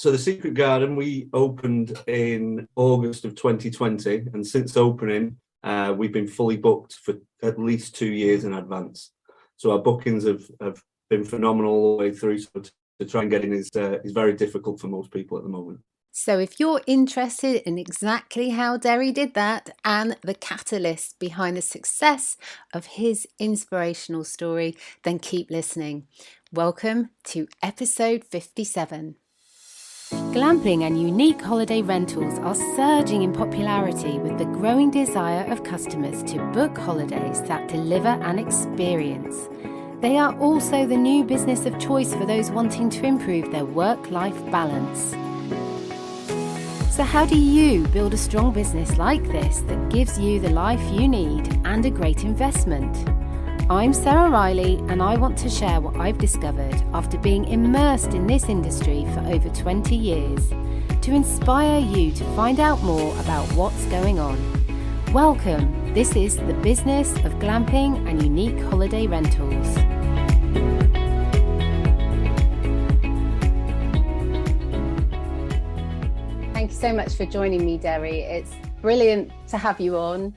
So the Secret Garden, we opened in August of 2020, and since opening, we've been fully booked for at least 2 years in advance. So our bookings have been phenomenal all the way through. So to try and get in is very difficult for most people at the moment. So if you're interested in exactly how Derry did that and the catalyst behind the success of his inspirational story, then keep listening. Welcome to episode 57. Glamping and unique holiday rentals are surging in popularity with the growing desire of customers to book holidays that deliver an experience. They are also the new business of choice for those wanting to improve their work-life balance. So how do you build a strong business like this that gives you the life you need and a great investment? I'm Sarah Riley, and I want to share what I've discovered after being immersed in this industry for over 20 years to inspire you to find out more about what's going on. Welcome, this is the business of glamping and unique holiday rentals. Thank you so much for joining me, Derry. It's brilliant to have you on.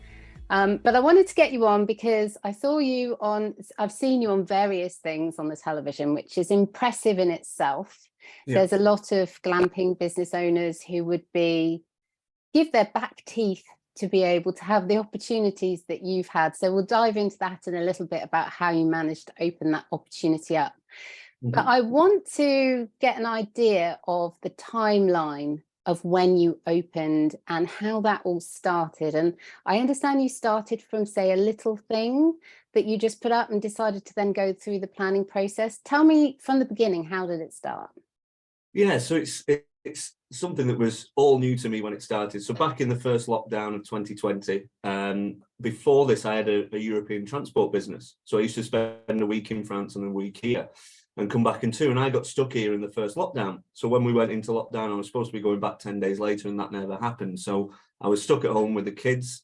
But I wanted to get you on because I've seen you on various things on the television, which is impressive in itself. Yeah. There's a lot of glamping business owners who would give their back teeth to be able to have the opportunities that you've had. So we'll dive into that in a little bit about how you managed to open that opportunity up. Mm-hmm. But I want to get an idea of the timeline of when you opened and how that all started. And I understand you started from, say, a little thing that you just put up and decided to then go through the planning process. Tell me from the beginning, how did it start? Yeah, so it's something that was all new to me when it started. So back in the first lockdown of 2020, before this, I had a European transport business. So I used to spend a week in France and a week here and come back in two. And I got stuck here in the first lockdown. So when we went into lockdown, I was supposed to be going back 10 days later, and that never happened. So I was stuck at home with the kids,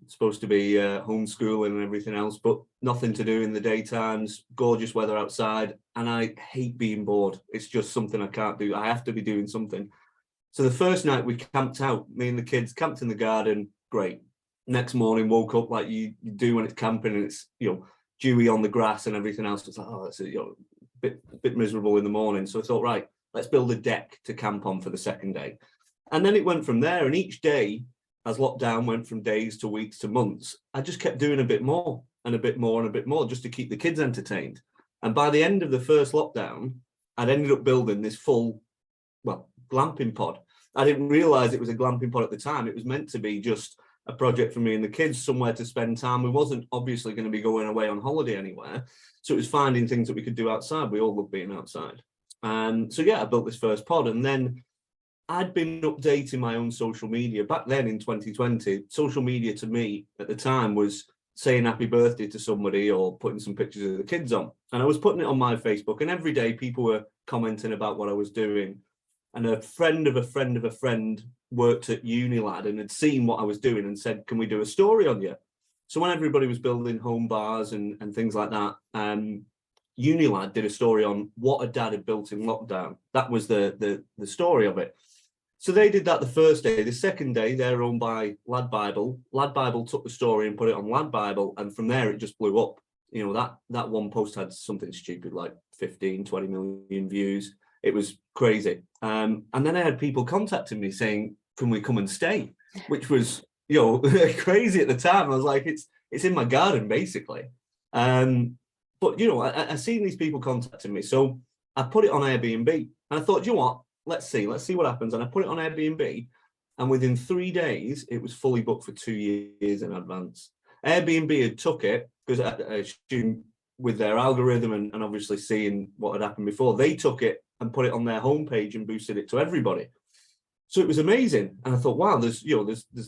supposed to be homeschooling and everything else, but nothing to do in the daytimes, gorgeous weather outside. And I hate being bored. It's just something I can't do. I have to be doing something. So the first night we camped out, me and the kids camped in the garden. Great. Next morning, woke up like you do when it's camping, and it's, dewy on the grass and everything else. It's like, it's a bit miserable in the morning. So I thought, right, let's build a deck to camp on for the second day. And then it went from there. And each day, as lockdown went from days to weeks to months, I just kept doing a bit more and a bit more and a bit more just to keep the kids entertained. And by the end of the first lockdown, I'd ended up building this full, glamping pod. I didn't realize it was a glamping pod at the time. It was meant to be just a project for me and the kids, somewhere to spend time. We wasn't obviously going to be going away on holiday anywhere. So it was finding things that we could do outside. We all love being outside. So I built this first pod, and then I'd been updating my own social media. Back then in 2020, social media to me at the time was saying happy birthday to somebody or putting some pictures of the kids on. And I was putting it on my Facebook, and every day people were commenting about what I was doing. And a friend of a friend of a friend worked at Unilad and had seen what I was doing and said, can we do a story on you? So when everybody was building home bars and things like that, Unilad did a story on what a dad had built in lockdown. That was the story of it. So they did that the first day. The second day, they're owned by Lad Bible. Lad Bible took the story and put it on Lad Bible. And from there, it just blew up. That one post had something stupid like 15, 20 million views. It was crazy. And then I had people contacting me saying, can we come and stay? Which was, crazy at the time. I was like, it's in my garden, basically. But, I seen these people contacting me. So I put it on Airbnb. And I thought, what? Let's see what happens. And I put it on Airbnb. And within 3 days, it was fully booked for 2 years in advance. Airbnb had took it, because I assume with their algorithm and obviously seeing what had happened before, they took it and put it on their homepage and boosted it to everybody. So it was amazing. And I thought, wow, there's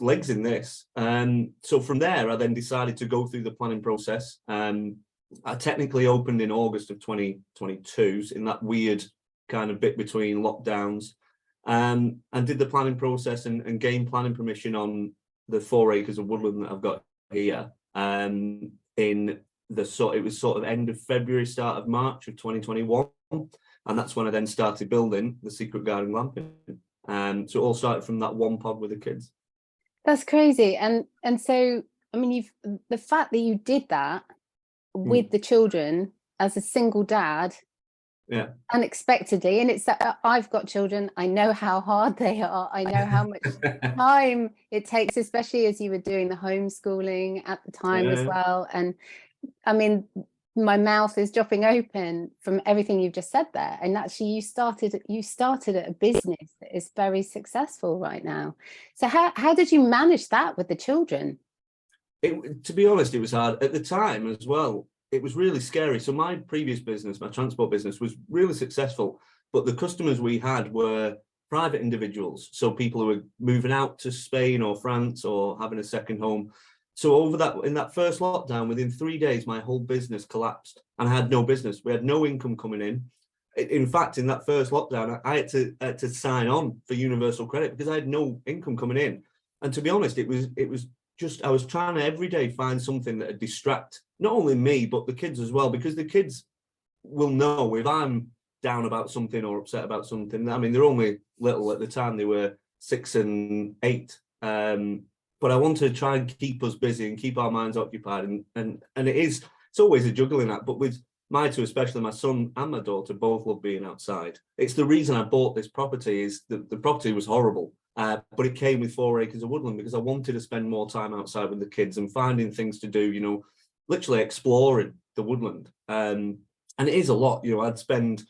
legs in this. So from there, I then decided to go through the planning process. I technically opened in August of 2022, in that weird kind of bit between lockdowns, and did the planning process and gained planning permission on the 4 acres of woodland that I've got here. It was sort of end of February, start of March of 2021. And that's when I then started building the Secret Garden Glamping. So it all started from that one pod with the kids. That's crazy. And so, I mean, the fact that you did that with the children as a single dad, yeah, unexpectedly, and it's that I've got children, I know how hard they are, I know how much time it takes, especially as you were doing the homeschooling at the time as well. And I mean, my mouth is dropping open from everything you've just said there. And actually you started a business that is very successful right now. So how did you manage that with the children? To be honest, it was hard at the time as well. It was really scary. So my previous business, my transport business, was really successful, but the customers we had were private individuals. So people who were moving out to Spain or France or having a second home. So in that first lockdown, within 3 days, my whole business collapsed and I had no business. We had no income coming in. In fact, in that first lockdown, I had to sign on for universal credit because I had no income coming in. And to be honest, it was just, I was trying to every day find something that would distract not only me, but the kids as well, because the kids will know if I'm down about something or upset about something. I mean, they're only little at the time, they were 6 and 8. But I wanted to try and keep us busy and keep our minds occupied. And it's always a juggling act, but with my two, especially my son and my daughter, both love being outside. It's the reason I bought this property. Is the property was horrible. But it came with 4 acres of woodland because I wanted to spend more time outside with the kids and finding things to do, literally exploring the woodland. And it is a lot, I'd spend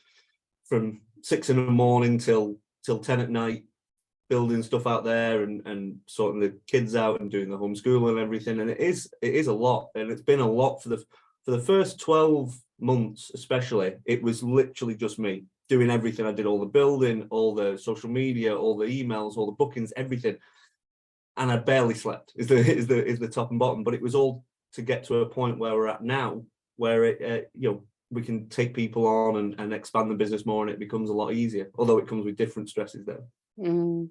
from 6 in the morning till 10 at night building stuff out there and sorting the kids out and doing the homeschool and everything. And it is a lot. And it's been a lot for the first 12 months, especially. It was literally just me doing everything. I did all the building, all the social media, all the emails, all the bookings, everything. And I barely slept is the top and bottom, but it was all to get to a point where we're at now, where we can take people on and expand the business more, and it becomes a lot easier, although it comes with different stresses there. So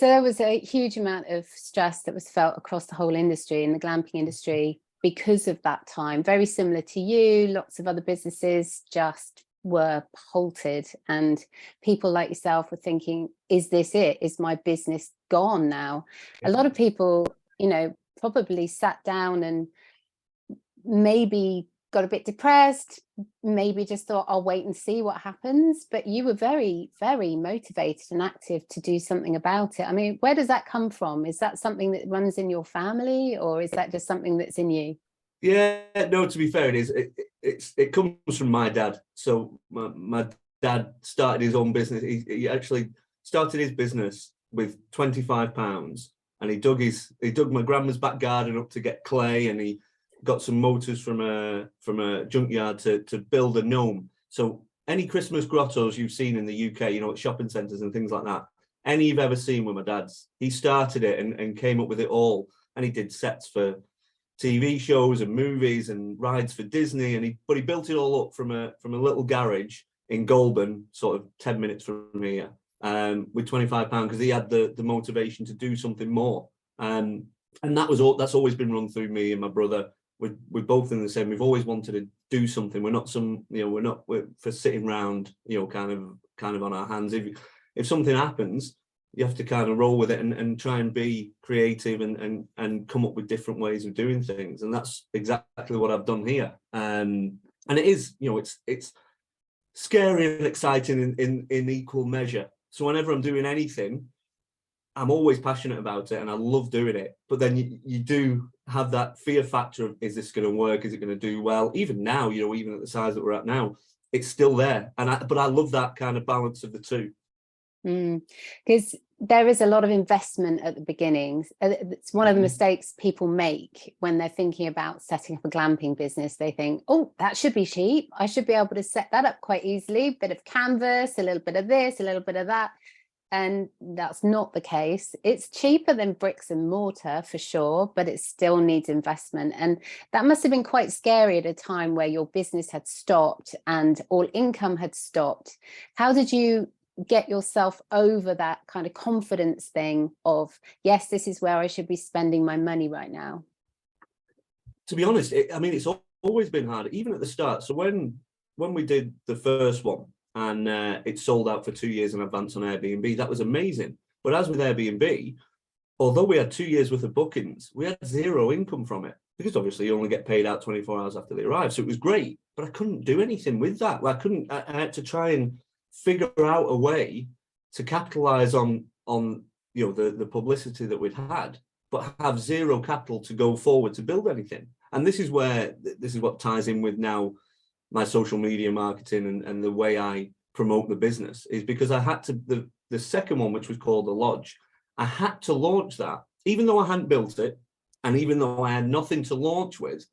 there was a huge amount of stress that was felt across the whole industry, in the glamping industry, because of that time. Very similar to you, lots of other businesses just were halted, and people like yourself were thinking, is this it? Is my business gone now? A lot of people, probably sat down and maybe got a bit depressed, maybe just thought, I'll wait and see what happens. But you were very, very motivated and active to do something about it. I mean, where does that come from? Is that something that runs in your family, or is that just something that's in you? Yeah, no, to be fair, it is. It comes from my dad. So my dad started his own business. He actually started his business with £25, and he dug my grandma's back garden up to get clay, and he got some motors from a junkyard to build a gnome. So any Christmas grottos you've seen in the UK, at shopping centres and things like that, any you've ever seen with my dad's, he started it and came up with it all. And he did sets for TV shows and movies and rides for Disney, but he built it all up from a little garage in Goulburn, sort of 10 minutes from here, with £25 because he had the motivation to do something more. And that's always been run through me and my brother. We're both in the same. We've always wanted to do something. We're not we're for sitting around, kind of on our hands. If something happens, you have to kind of roll with it and try and be creative and come up with different ways of doing things. And that's exactly what I've done here. And it is, it's scary and exciting in equal measure. So whenever I'm doing anything, I'm always passionate about it and I love doing it. But then you do have that fear factor of, is this going to work? Is it going to do well? Even now, even at the size that we're at now, it's still there. But I love that kind of balance of the two. Because there is a lot of investment at the beginnings. It's one of the mistakes people make when they're thinking about setting up a glamping business. They think, oh, that should be cheap. I should be able to set that up quite easily. Bit of canvas, a little bit of this, a little bit of that. And that's not the case. It's cheaper than bricks and mortar for sure, but it still needs investment. And that must have been quite scary at a time where your business had stopped and all income had stopped. How did you get yourself over that kind of confidence thing of, yes, this is where I should be spending my money right now? To be honest, it's always been hard, even at the start. So when we did the first one, and it sold out for 2 years in advance on Airbnb. That was amazing. But as with Airbnb, although we had 2 years worth of bookings, we had zero income from it, because obviously you only get paid out 24 hours after they arrive. So it was great, but I couldn't do anything with that. I had to try and figure out a way to capitalize on the publicity that we'd had, but have zero capital to go forward to build anything. And this is what ties in with now my social media marketing and the way I promote the business, is because I had to, the second one, which was called The Lodge, I had to launch that, even though I hadn't built it, and even though I had nothing to launch with,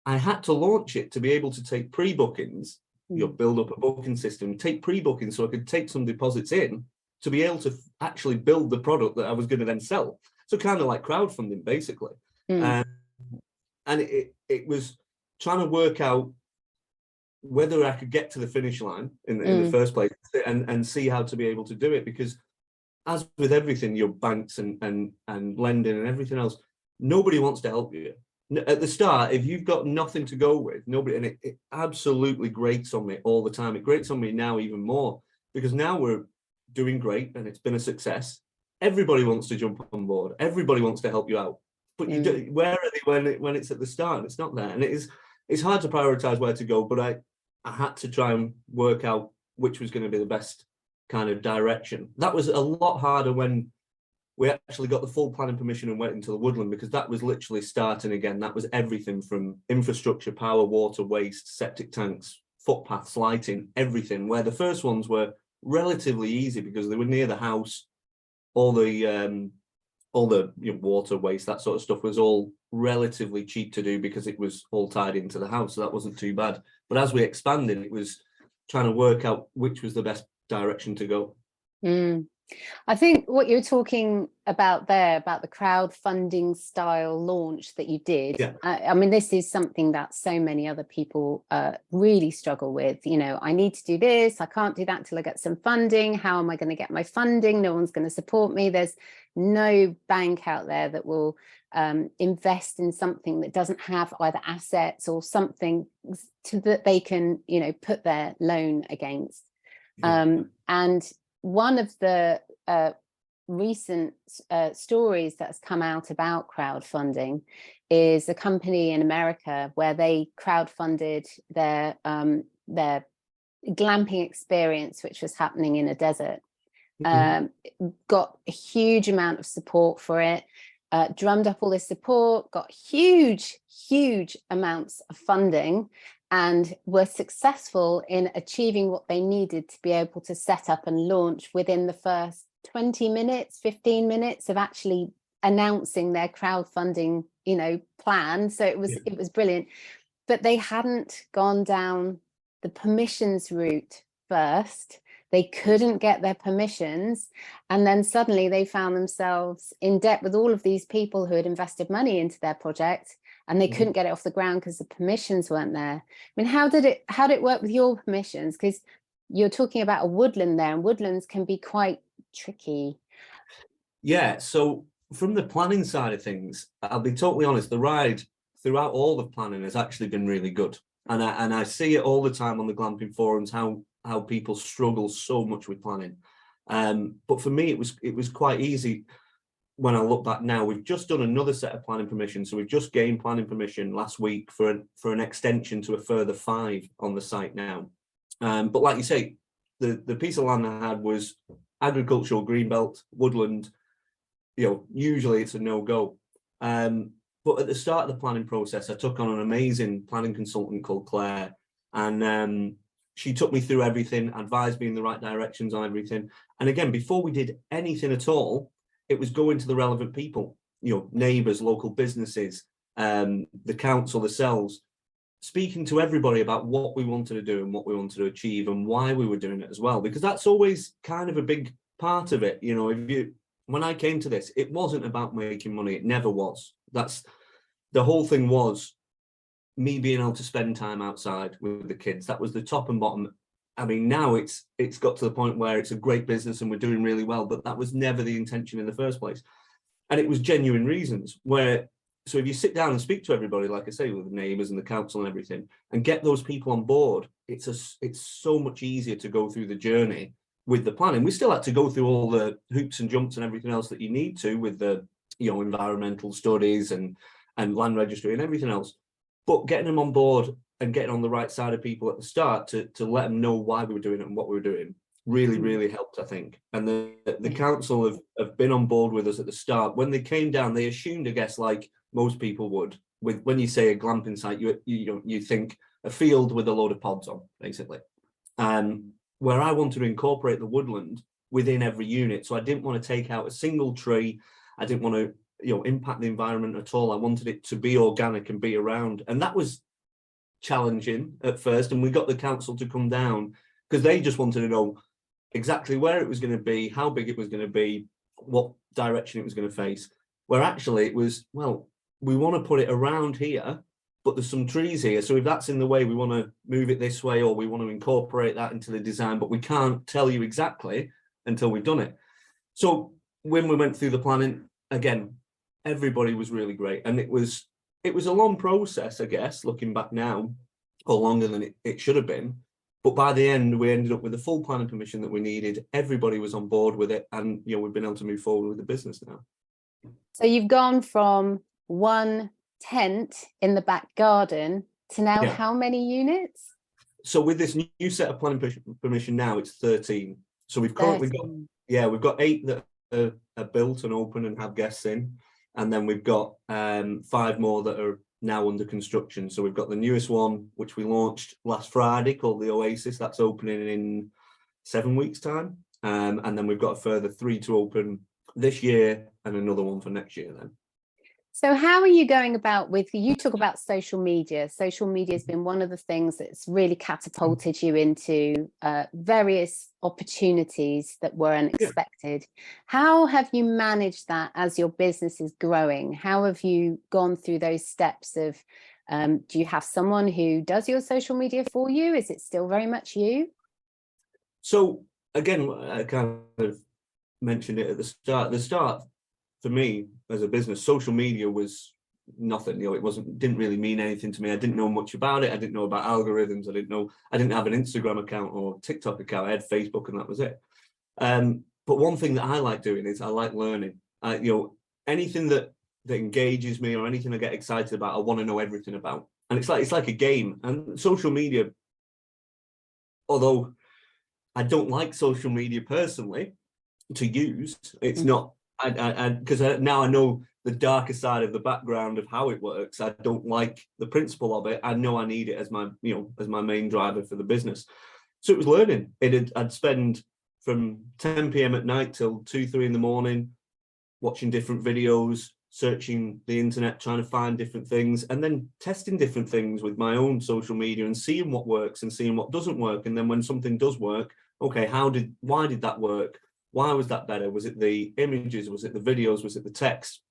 I had to launch it to be able to take pre-bookings, build up a booking system, take pre-bookings so I could take some deposits in to be able to actually build the product that I was going to then sell. So kind of like crowdfunding, basically. And it was trying to work out whether I could get to the finish line in the first place, and see how to be able to do it. Because as with everything, your banks and lending and everything else, nobody wants to help you. At the start, if you've got nothing to go with, nobody, and it absolutely grates on me all the time. It grates on me now even more, because now we're doing great and it's been a success. Everybody wants to jump on board. Everybody wants to help you out. But where are they when it's at the start? It's not there. And it's hard to prioritize where to go, but I had to try and work out which was going to be the best kind of direction. That was a lot harder when we actually got the full planning permission and went into the woodland, because that was literally starting again. That was everything from infrastructure, power, water, waste, septic tanks, footpaths, lighting, everything, where the first ones were relatively easy because they were near the house. All the water, waste, that sort of stuff was all relatively cheap to do because it was all tied into the house, so that wasn't too bad. But as we expanded, it was trying to work out which was the best direction to go. I think what you're talking about there, about the crowdfunding style launch that you did, I mean, this is something that so many other people really struggle with. I need to do this, I can't do that till I get some funding. How am I going to get my funding? No one's going to support me. There's no bank out there that will invest in something that doesn't have either assets or something that they can, put their loan against. And one of the recent stories that's come out about crowdfunding is a company in America where they crowdfunded their glamping experience, which was happening in a desert. Got a huge amount of support for it, drummed up all this support, got huge amounts of funding, and were successful in achieving what they needed to be able to set up and launch within the first 20 minutes, 15 minutes of actually announcing their crowdfunding, plan. So it was brilliant. But they hadn't gone down the permissions route first. They couldn't get their permissions. And then suddenly they found themselves in debt with all of these people who had invested money into their project, and they couldn't get it off the ground because the permissions weren't there. I mean, how did it work with your permissions? Because you're talking about a woodland there, and woodlands can be quite tricky. Yeah, so from the planning side of things, I'll be totally honest, the ride throughout all the planning has actually been really good. And I see it all the time on the glamping forums, how people struggle so much with planning. But for me, it was quite easy. When I look back now, we've just done another set of planning permissions. So we've just gained planning permission last week for an extension to a further 5 on the site now. But like you say, the piece of land I had was agricultural greenbelt, woodland. Usually it's a no-go. But at the start of the planning process, I took on an amazing planning consultant called Claire, and she took me through everything, advised me in the right directions on everything. And again, before we did anything at all, it was going to the relevant people, neighbours, local businesses, the council, the cells, speaking to everybody about what we wanted to do and what we wanted to achieve and why we were doing it as well, because that's always kind of a big part of it. When I came to this, it wasn't about making money. It never was. The whole thing was me being able to spend time outside with the kids. That was the top and bottom. I mean, now it's got to the point where it's a great business and we're doing really well, but that was never the intention in the first place. And it was genuine reasons so if you sit down and speak to everybody, like I say, with the neighbours and the council and everything, and get those people on board, it's so much easier to go through the journey with the planning. We still had to go through all the hoops and jumps and everything else that you need to with the, you know, environmental studies and land registry and everything else. But getting them on board and getting on the right side of people at the start to let them know why we were doing it and what we were doing really helped, I think. And the council have been on board with us at the start. When they came down, they assumed, I guess, like most people would, with when you say a glamping site, you think a field with a load of pods on, basically. Where I wanted to incorporate the woodland within every unit. So I didn't want to take out a single tree. I didn't want to, you know, impact the environment at all. I wanted it to be organic and be around. And that was challenging at first. And we got the council to come down because they just wanted to know exactly where it was going to be, how big it was going to be, what direction it was going to face. Where actually it was, well, we want to put it around here, but there's some trees here. So if that's in the way, we want to move it this way, or we want to incorporate that into the design, but we can't tell you exactly until we've done it. So when we went through the planning, again, everybody was really great. And it was a long process, I guess, looking back now, or longer than it should have been. But by the end, we ended up with the full planning permission that we needed. Everybody was on board with it. And, you know, we've been able to move forward with the business now. So you've gone from one tent in the back garden to now how many units? So with this new set of planning permission now, it's 13. So we've currently we've got 8 that are built and open and have guests in. And then we've got 5 more that are now under construction. So we've got the newest one, which we launched last Friday, called the Oasis. That's opening in 7 weeks' time. And then we've got a further 3 to open this year and another one for next year then. So how are you going about with, you talk about social media. Social media has been one of the things that's really catapulted you into various opportunities that were unexpected. How have you managed that as your business is growing? How have you gone through those steps of, do you have someone who does your social media for you? Is it still very much you? So again, I kind of mentioned it at the start. The start for me as a business, social media was nothing. You know, it didn't really mean anything to me. I didn't know much about it. I didn't know about algorithms. I didn't have an Instagram account or TikTok account. I had Facebook, and that was it. But one thing that I like doing is I like learning. You know, anything that engages me or anything I get excited about, I want to know everything about. And it's like a game. And social media, although I don't like social media personally to use, it's not. Because now I know the darker side of the background of how it works. I don't like the principle of it. I know I need it as my, you know, as my main driver for the business. So it was learning. I'd spend from 10 p.m. at night till 2-3 in the morning watching different videos, searching the internet, trying to find different things, and then testing different things with my own social media and seeing what works and seeing what doesn't work. And then when something does work, okay, why did that work? Why was that better? Was it the images? Was it the videos? Was it the text?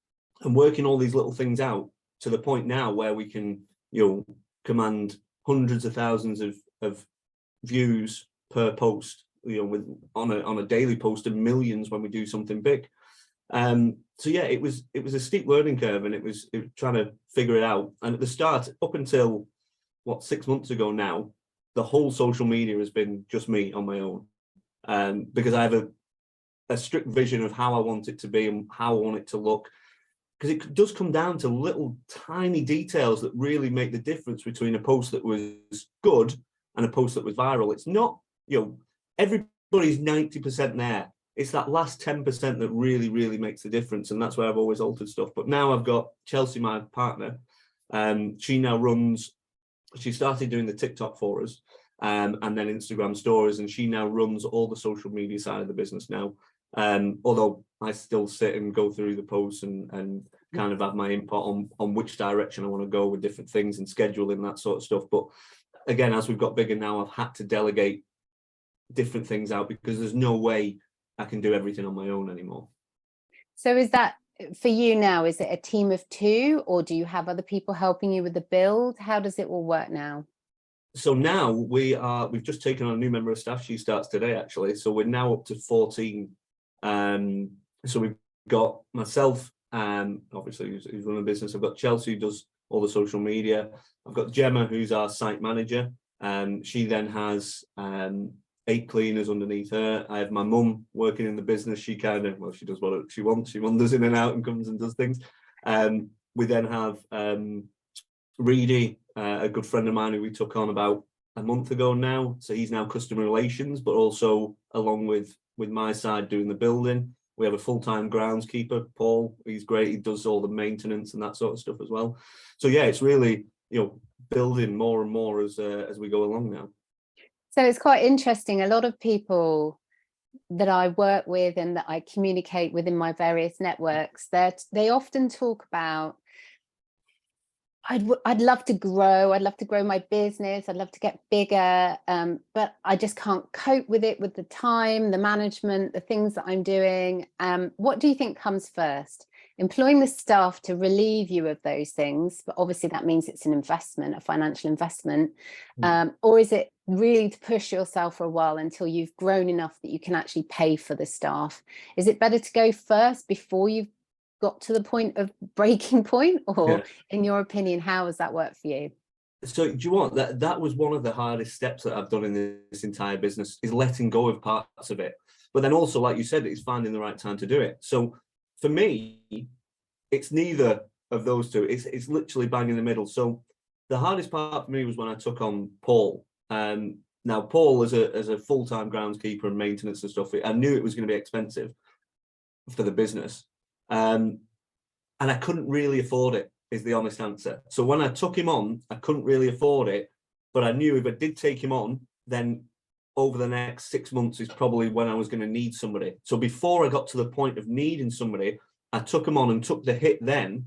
And working all these little things out to the point now where we can, you know, command hundreds of thousands of views per post, you know, on a daily post, and millions when we do something big. So yeah, it was a steep learning curve, and it was trying to figure it out. And at the start, up until 6 months ago now, the whole social media has been just me on my own, because I have a strict vision of how I want it to be and how I want it to look, because it does come down to little tiny details that really make the difference between a post that was good and a post that was viral. It's not, you know, everybody's 90% there. It's that last 10% that really makes the difference, and that's where I've always altered stuff. But now I've got Chelsea, my partner, she started doing the TikTok for us, and then Instagram stories, and she now runs all the social media side of the business now. Although I still sit and go through the posts and kind of have my input on which direction I want to go with different things and scheduling, that sort of stuff. But again, as we've got bigger now, I've had to delegate different things out because there's no way I can do everything on my own anymore. So is that for you now? Is it a team of 2, or do you have other people helping you with the build? How does it all work now? So now we've just taken on a new member of staff. She starts today, actually. So we're now up to 14. So we've got myself, obviously who's running the business. I've got Chelsea, who does all the social media. I've got Gemma, who's our site manager, She then has 8 cleaners underneath her. I have my mum working in the business. She kind of, well, she does what she wants. She wanders in and out and comes and does things. We then have Reedy, a good friend of mine who we took on about a month ago now. So he's now customer relations, but also along with my side doing the building. We have a full-time groundskeeper, Paul. He's great. He does all the maintenance and that sort of stuff as well. So yeah, it's really, building more and more as we go along now. So it's quite interesting. A lot of people that I work with and that I communicate with in my various networks, that they often talk about, I'd love to grow. I'd love to grow my business. I'd love to get bigger, but I just can't cope with it, with the time, the management, the things that I'm doing. What do you think comes first? Employing the staff to relieve you of those things, but obviously that means it's an investment, a financial investment, or is it really to push yourself for a while until you've grown enough that you can actually pay for the staff? Is it better to go first before you've got to the point of breaking point, or in your opinion, how has that worked for you? So do you want that was one of the hardest steps that I've done in this entire business, is letting go of parts of it. But then also, like you said, it's finding the right time to do it. So for me, it's neither of those two. It's literally bang in the middle. So the hardest part for me was when I took on Paul. Now Paul as a full-time groundskeeper and maintenance and stuff, I knew it was going to be expensive for the business. And I couldn't really afford it, is the honest answer. So when I took him on, I couldn't really afford it, but I knew if I did take him on, then over the next 6 months is probably when I was going to need somebody. So before I got to the point of needing somebody, I took him on and took the hit then,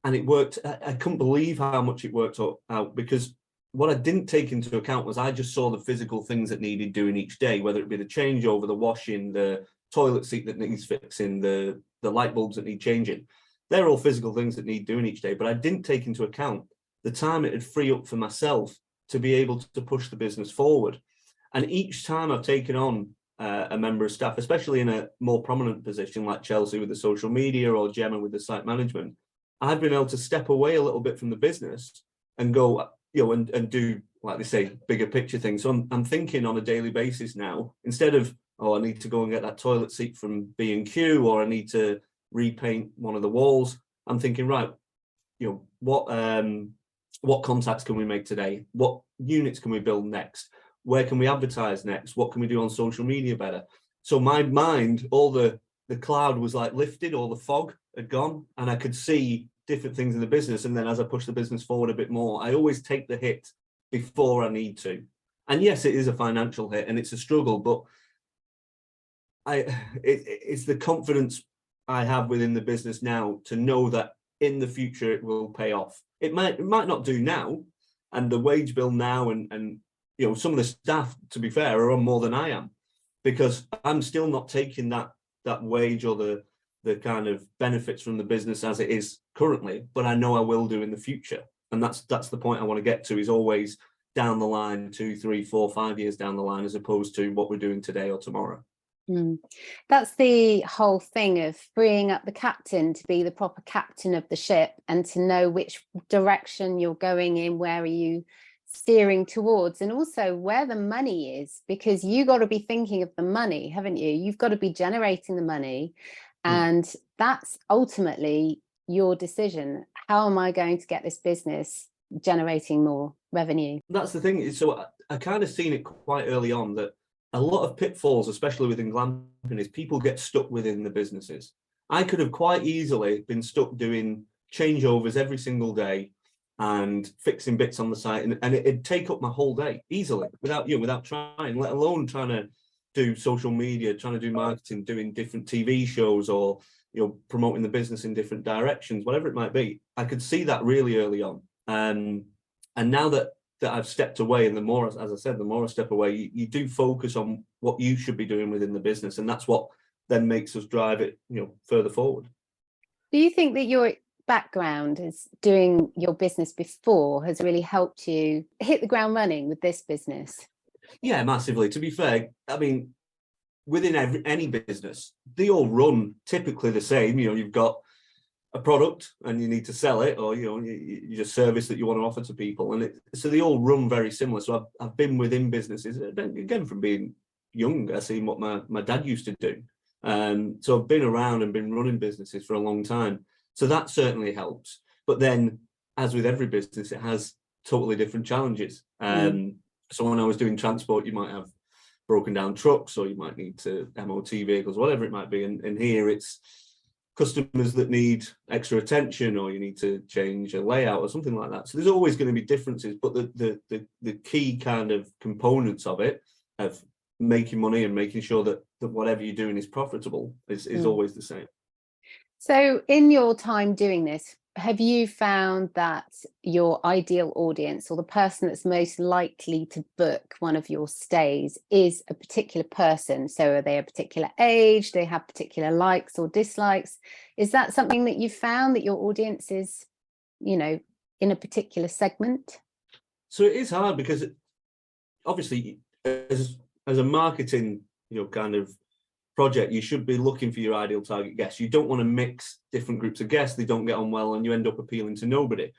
and it worked. I couldn't believe how much it worked out, because what I didn't take into account was I just saw the physical things that needed doing each day, whether it be the changeover, the washing, the toilet seat that needs fixing, the light bulbs that need changing. They're all physical things that need doing each day, but I didn't take into account the time it would free up for myself to be able to push the business forward. And each time I've taken on a member of staff, especially in a more prominent position like Chelsea with the social media or Gemma with the site management, I've been able to step away a little bit from the business and go, and do, like they say, bigger picture things. So I'm thinking on a daily basis now, instead of, I need to go and get that toilet seat from B&Q, or I need to repaint one of the walls. I'm thinking, right, what contacts can we make today? What units can we build next? Where can we advertise next? What can we do on social media better? So my mind, all the cloud was like lifted, all the fog had gone, and I could see different things in the business. And then as I push the business forward a bit more, I always take the hit before I need to. And yes, it is a financial hit and it's a struggle, but it's the confidence I have within the business now to know that in the future it will pay off. It might not do now, and the wage bill now and some of the staff, to be fair, are on more than I am, because I'm still not taking that wage or the kind of benefits from the business as it is currently, but I know I will do in the future. And that's the point I want to get to, is always down the line, 2, 3, 4, 5 years down the line, as opposed to what we're doing today or tomorrow. That's the whole thing of freeing up the captain to be the proper captain of the ship and to know which direction you're going in, where are you steering towards, and also where the money is, because you got to be thinking of the money, haven't you? You've got to be generating the money, and that's ultimately your decision. How am I going to get this business generating more revenue? That's the thing. So I kind of seen it quite early on that a lot of pitfalls, especially within glamping, is people get stuck within the businesses. I could have quite easily been stuck doing changeovers every single day and fixing bits on the site, and it'd take up my whole day easily without trying, let alone trying to do social media, trying to do marketing, doing different TV shows, or promoting the business in different directions, whatever it might be. I could see that really early on, and now that I've stepped away, and the more, as I said, the more I step away, you do focus on what you should be doing within the business, and that's what then makes us drive it further forward. Do you think that your background is doing your business before has really helped you hit the ground running with this business? Yeah, massively. To be fair, I mean, within any business, they all run typically the same. You've got a product and you need to sell it, or you just service that you want to offer to people, and so they all run very similar. So I've been within businesses again from being young. I seen what my dad used to do, so I've been around and been running businesses for a long time. So that certainly helps. But then, as with every business, it has totally different challenges. So when I was doing transport, you might have broken down trucks, or you might need to MOT vehicles, whatever it might be. And here it's customers that need extra attention, or you need to change a layout or something like that. So there's always going to be differences, but the key kind of components of it, of making money and making sure that whatever you're doing is profitable, is always the same. So in your time doing this, have you found that your ideal audience, or the person that's most likely to book one of your stays, is a particular person? So are they a particular age? They have particular likes or dislikes? Is that something that you've found, that your audience is, in a particular segment? So it is hard, because obviously as a marketing, kind of project, you should be looking for your ideal target guests. You don't want to mix different groups of guests. They don't get on well and you end up appealing to nobody.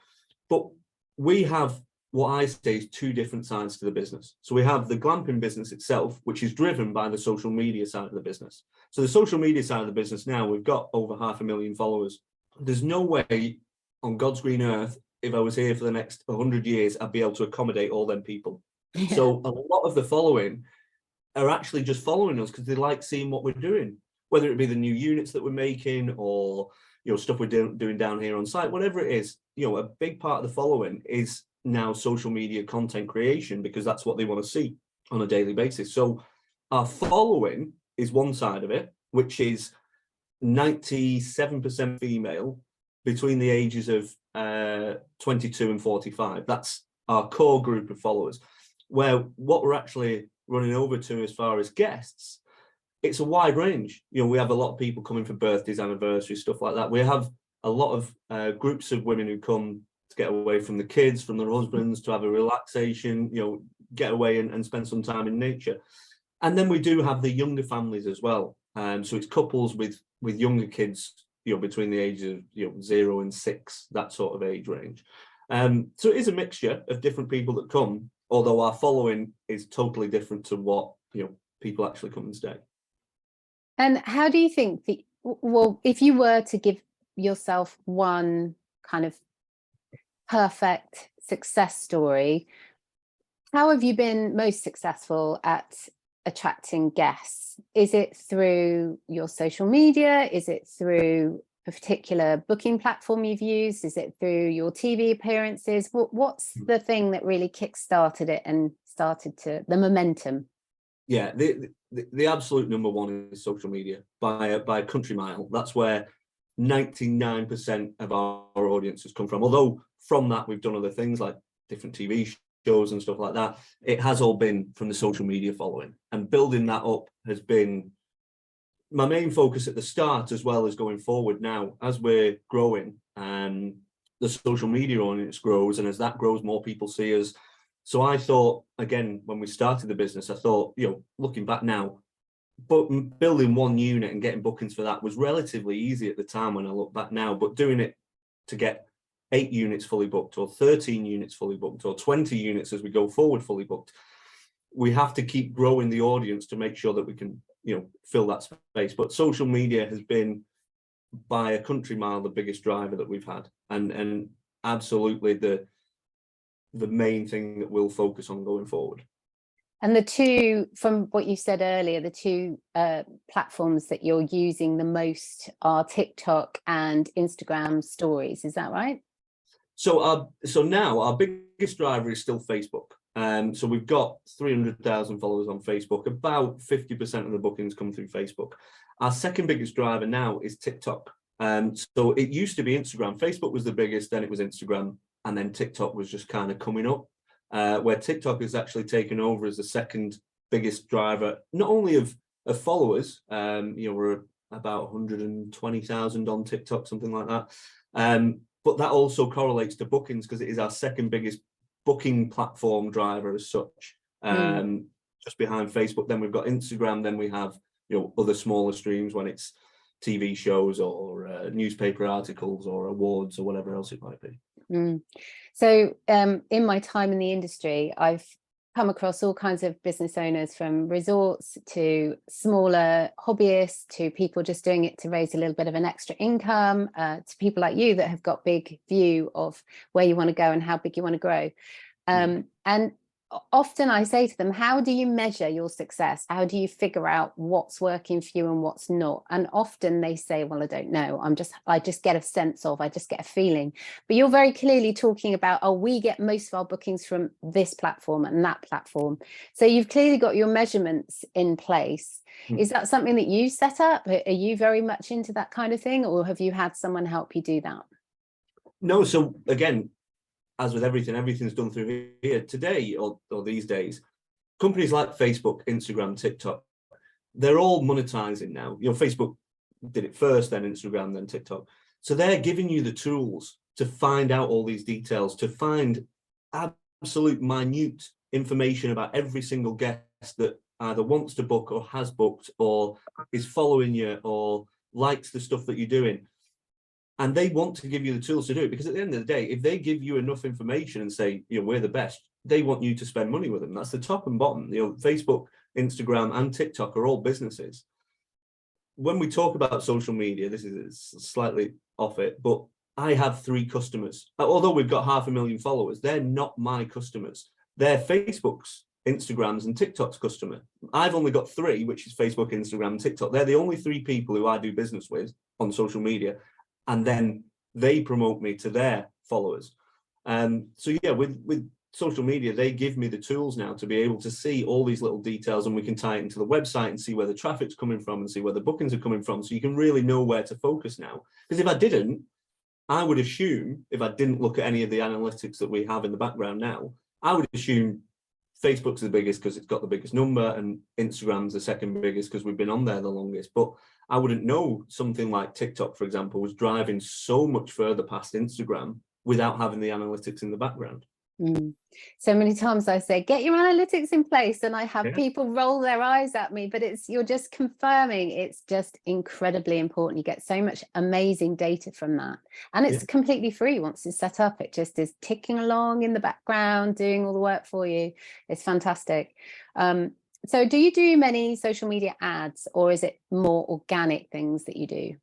But we have what I say is two different sides to the business. So we have the glamping business itself, which is driven by the social media side of the business. So the social media side of the business now, we've got over 500,000 followers. There's no way on God's green earth, if I was here for the next 100 years, I'd be able to accommodate all them people. Yeah. So a lot of the following are actually just following us because they like seeing what we're doing, whether it be the new units that we're making, or stuff we're doing down here on site, whatever it is. A big part of the following is now social media content creation, because that's what they want to see on a daily basis. So our following is one side of it, which is 97% female between the ages of 22 and 45. That's our core group of followers. Where what we're actually running over to as far as guests, it's a wide range. We have a lot of people coming for birthdays, anniversaries, stuff like that. We have a lot of groups of women who come to get away from the kids, from their husbands, to have a relaxation, get away and spend some time in nature. And then we do have the younger families as well. So it's couples with younger kids, between the ages of 0 and 6, that sort of age range. So it is a mixture of different people that come, although our following is totally different to what people actually come and stay. And how do you think if you were to give yourself one kind of perfect success story, how have you been most successful at attracting guests? Is it through your social media? Is it through a particular booking platform you've used? Is it through your TV appearances? What's the thing that really kick-started it and started the momentum? Yeah, the absolute number one is social media by a country mile. That's where 99% of our audience has come from. Although from that we've done other things like different TV shows and stuff like that. It has all been from the social media following, and building that up has been my main focus at the start, as well as going forward now as we're growing. The social media audience grows, and as that grows, more people see us. So I thought, again, when we started the business, I thought, looking back now, but building one unit and getting bookings for that was relatively easy at the time when I look back now. But doing it to get 8 units fully booked, or 13 units fully booked, or 20 units as we go forward fully booked, we have to keep growing the audience to make sure that we can fill that space. But social media has been by a country mile the biggest driver that we've had, and absolutely the main thing that we'll focus on going forward. And the two, from what you said earlier, the two platforms that you're using the most are TikTok and Instagram stories. Is that right? So now our biggest driver is still Facebook. So we've got 300,000 followers on Facebook. About 50% of the bookings come through Facebook. Our second biggest driver now is TikTok. So it used to be Instagram. Facebook was the biggest, then it was Instagram, and then TikTok was just kind of coming up, where TikTok has actually taken over as the second biggest driver, not only of followers. We're about 120,000 on TikTok, something like that. But that also correlates to bookings, because it is our second biggest booking platform driver as such, just behind Facebook. Then we've got Instagram, then we have other smaller streams when it's TV shows or newspaper articles or awards or whatever else it might be. So in my time in the industry, I've come across all kinds of business owners, from resorts to smaller hobbyists to people just doing it to raise a little bit of an extra income, to people like you that have got big view of where you want to go and how big you want to grow. And often I say to them, how do you measure your success? How do you figure out what's working for you and what's not? And often they say, well, I don't know. I just get a sense of, I just get a feeling. But you're very clearly talking about, oh, we get most of our bookings from this platform and that platform. So you've clearly got your measurements in place. Is that something that you set up? Are you very much into that kind of thing, or have you had someone help you do that? No, so again, as with everything, everything's done through here today or these days. Companies like Facebook, Instagram, TikTok, they're all monetizing now. Facebook did it first, then Instagram, then TikTok. So they're giving you the tools to find out all these details, to find absolute minute information about every single guest that either wants to book or has booked or is following you or likes the stuff that you're doing. And they want to give you the tools to do it, because at the end of the day, if they give you enough information and say, we're the best, they want you to spend money with them. That's the top and bottom. Facebook, Instagram, and TikTok are all businesses. When we talk about social media, this is slightly off it, but I have 3 customers. Although we've got 500,000 followers, they're not my customers. They're Facebook's, Instagram's, and TikTok's customer. I've only got 3, which is Facebook, Instagram, and TikTok. They're the only 3 people who I do business with on social media. And then they promote me to their followers. So yeah, with social media, they give me the tools now to be able to see all these little details, and we can tie it into the website and see where the traffic's coming from and see where the bookings are coming from. So you can really know where to focus now. Because if I didn't, I would assume, if I didn't look at any of the analytics that we have in the background now, I would assume Facebook's the biggest because it's got the biggest number, and Instagram's the second biggest because we've been on there the longest. But I wouldn't know something like TikTok, for example, was driving so much further past Instagram without having the analytics in the background. So many times I say, get your analytics in place, and I have people roll their eyes at me, but you're just confirming it's just incredibly important. You get so much amazing data from that, and it's completely free once it's set up. It just is ticking along in the background, doing all the work for you. It's fantastic. So do you do many social media ads, or is it more organic things that you do?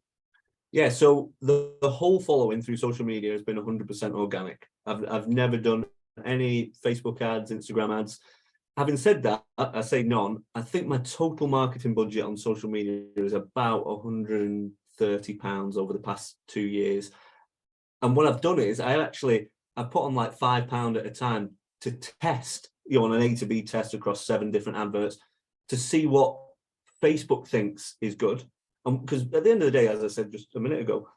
Yeah, so the whole following through social media has been 100% organic. I've never done any Facebook ads, Instagram ads. Having said that, I say none. I think my total marketing budget on social media is about £130 over the past 2 years. And what I've done is I put on like £5 at a time to test, on an A to B test across 7 different adverts to see what Facebook thinks is good. Because at the end of the day, as I said just a minute ago,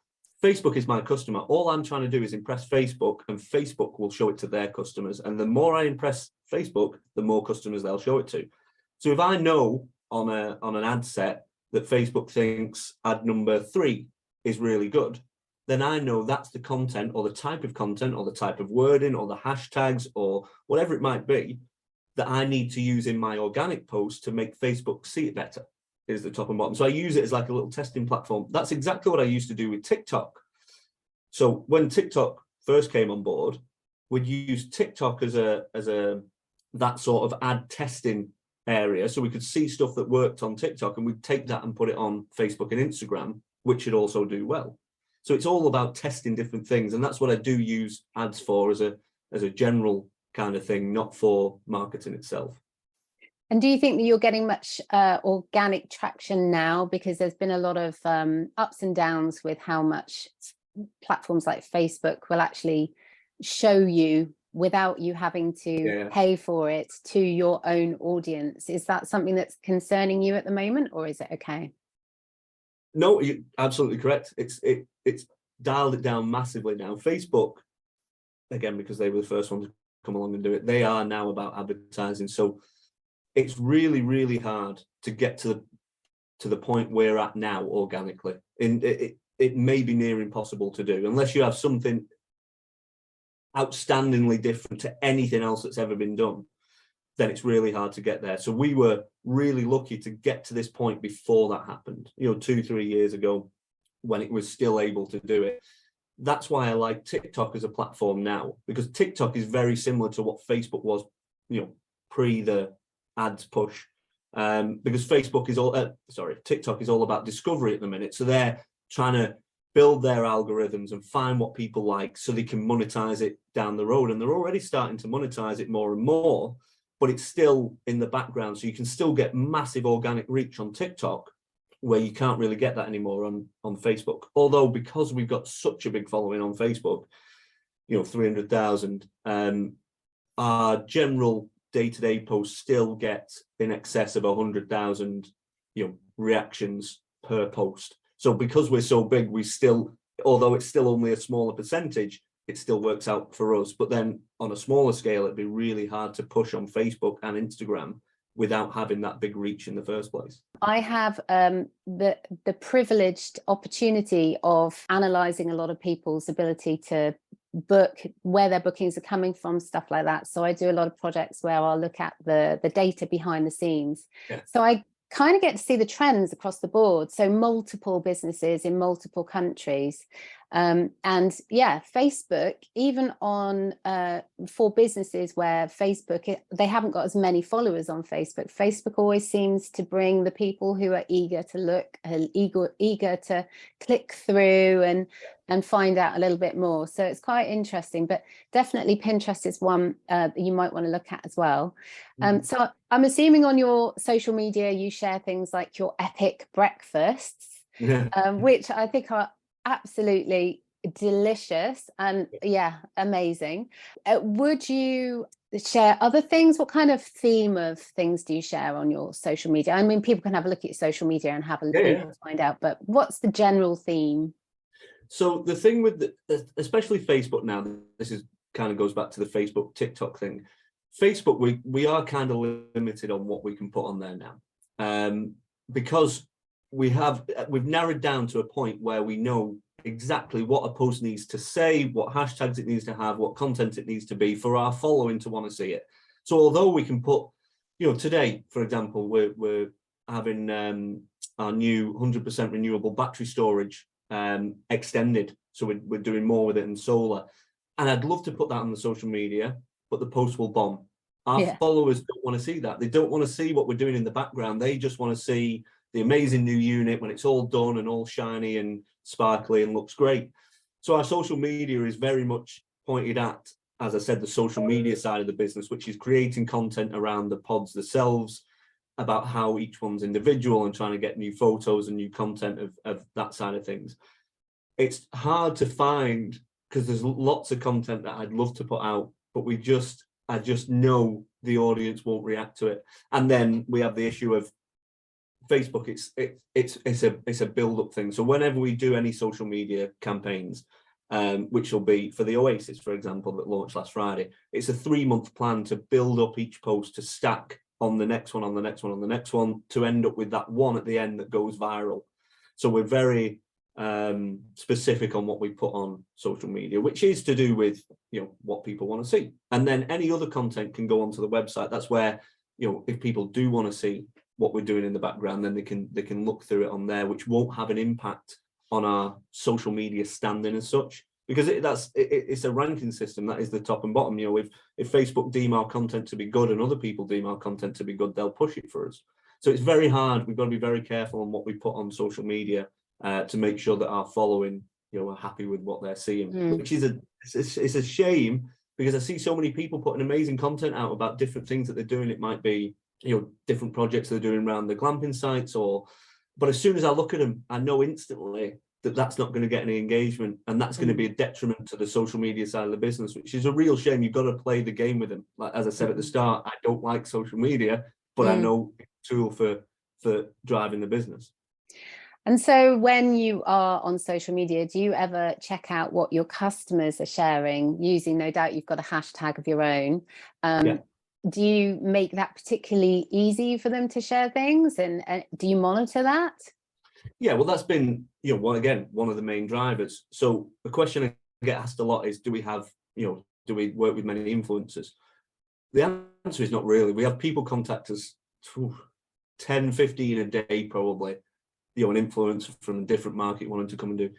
Facebook is my customer. All I'm trying to do is impress Facebook, and Facebook will show it to their customers. And the more I impress Facebook, the more customers they'll show it to. So if I know on an ad set that Facebook thinks ad number 3 is really good, then I know that's the content or the type of content or the type of wording or the hashtags or whatever it might be that I need to use in my organic post to make Facebook see it better. Is the top and bottom. So I use it as like a little testing platform. That's exactly what I used to do with TikTok. So when TikTok first came on board, we'd use TikTok as that sort of ad testing area. So we could see stuff that worked on TikTok, and we'd take that and put it on Facebook and Instagram, which should also do well. So it's all about testing different things. And that's what I do use ads for, as a general kind of thing, not for marketing itself. And do you think that you're getting much organic traction now? Because there's been a lot of ups and downs with how much platforms like Facebook will actually show you without you having to pay for it to your own audience. Is that something that's concerning you at the moment, or is it okay? No, you're absolutely correct. It's dialed it down massively now. Facebook, again, because they were the first one to come along and do it, they are now about advertising. So it's really, really hard to get to the point we're at now organically. And it may be near impossible to do unless you have something outstandingly different to anything else that's ever been done. then it's really hard to get there. So we were really lucky to get to this point before that happened, 2-3 years ago, when it was still able to do it. That's why I like TikTok as a platform now, because TikTok is very similar to what Facebook was, pre the ads push. Because TikTok is all about discovery at the minute. So they're trying to build their algorithms and find what people like so they can monetize it down the road. And they're already starting to monetize it more and more, but it's still in the background. So you can still get massive organic reach on TikTok, where you can't really get that anymore on Facebook. Although, because we've got such a big following on Facebook, 300,000, our general day-to-day posts still get in excess of 100,000, reactions per post. So because we're so big, we still, although it's still only a smaller percentage, it still works out for us. But then on a smaller scale, it'd be really hard to push on Facebook and Instagram without having that big reach in the first place. I have the privileged opportunity of analysing a lot of people's ability to book, where their bookings are coming from, stuff like that. So I do a lot of projects where I'll look at the data behind the scenes. Yeah. So I kind of get to see the trends across the board. So multiple businesses in multiple countries. And yeah, Facebook, even on for businesses where Facebook, they haven't got as many followers on Facebook. Facebook always seems to bring the people who are eager to look, eager to click through and find out a little bit more. So it's quite interesting, but definitely Pinterest is one that you might want to look at as well. So I'm assuming on your social media, you share things like your epic breakfasts, which I think are absolutely delicious and amazing. Would you share other things? What kind of theme of things do you share on your social media? I mean, people can have a look at your social media and have a look to find out, but what's the general theme? So the thing with especially Facebook now, this is kind of goes back to the Facebook TikTok thing. Facebook, we are kind of limited on what we can put on there now, because we've narrowed down to a point where we know exactly what a post needs to say, what hashtags it needs to have, what content it needs to be for our following to want to see it. So although we can put, today, for example, we're having our new 100% renewable battery storage extended. So we're doing more with it in solar. And I'd love to put that on the social media, but the post will bomb. Our followers don't want to see that. They don't want to see what we're doing in the background. They just want to see the amazing new unit when it's all done and all shiny and sparkly and looks great. So our social media is very much pointed at, as I said, the social media side of the business, which is creating content around the pods themselves, about how each one's individual and trying to get new photos and new content of that side of things. It's hard to find because there's lots of content that I'd love to put out, but I just know the audience won't react to it. And then we have the issue of Facebook. It's a build-up thing. So whenever we do any social media campaigns, which will be for the Oasis, for example, that launched last Friday, it's a 3-month plan to build up each post to stack on the next one, on the next one, on the next one, to end up with that one at the end that goes viral. So we're very specific on what we put on social media, which is to do with what people want to see. And then any other content can go onto the website. That's where if people do want to see what we're doing in the background, then they can look through it on there, which won't have an impact on our social media standing as such, because it's a ranking system. That is the top and bottom. If Facebook deem our content to be good and other people deem our content to be good, they'll push it for us. So it's very hard. We've got to be very careful on what we put on social media to make sure that our following are happy with what they're seeing, which is it's a shame, because I see so many people putting amazing content out about different things that they're doing. It might be different projects they're doing around the glamping sites, but as soon as I look at them, I know instantly that that's not going to get any engagement, and that's going to be a detriment to the social media side of the business, which is a real shame. You've got to play the game with them. Like, as I said at the start, I don't like social media, but I know it's a tool for driving the business. And so when you are on social media, do you ever check out what your customers are sharing using, no doubt you've got a hashtag of your own? Do you make that particularly easy for them to share things, and do you monitor that? Yeah, well, that's been, one of the main drivers. So the question I get asked a lot is, do we work with many influencers? The answer is not really. We have people contact us 10, 15 a day, probably, an influencer from a different market wanting to come and do.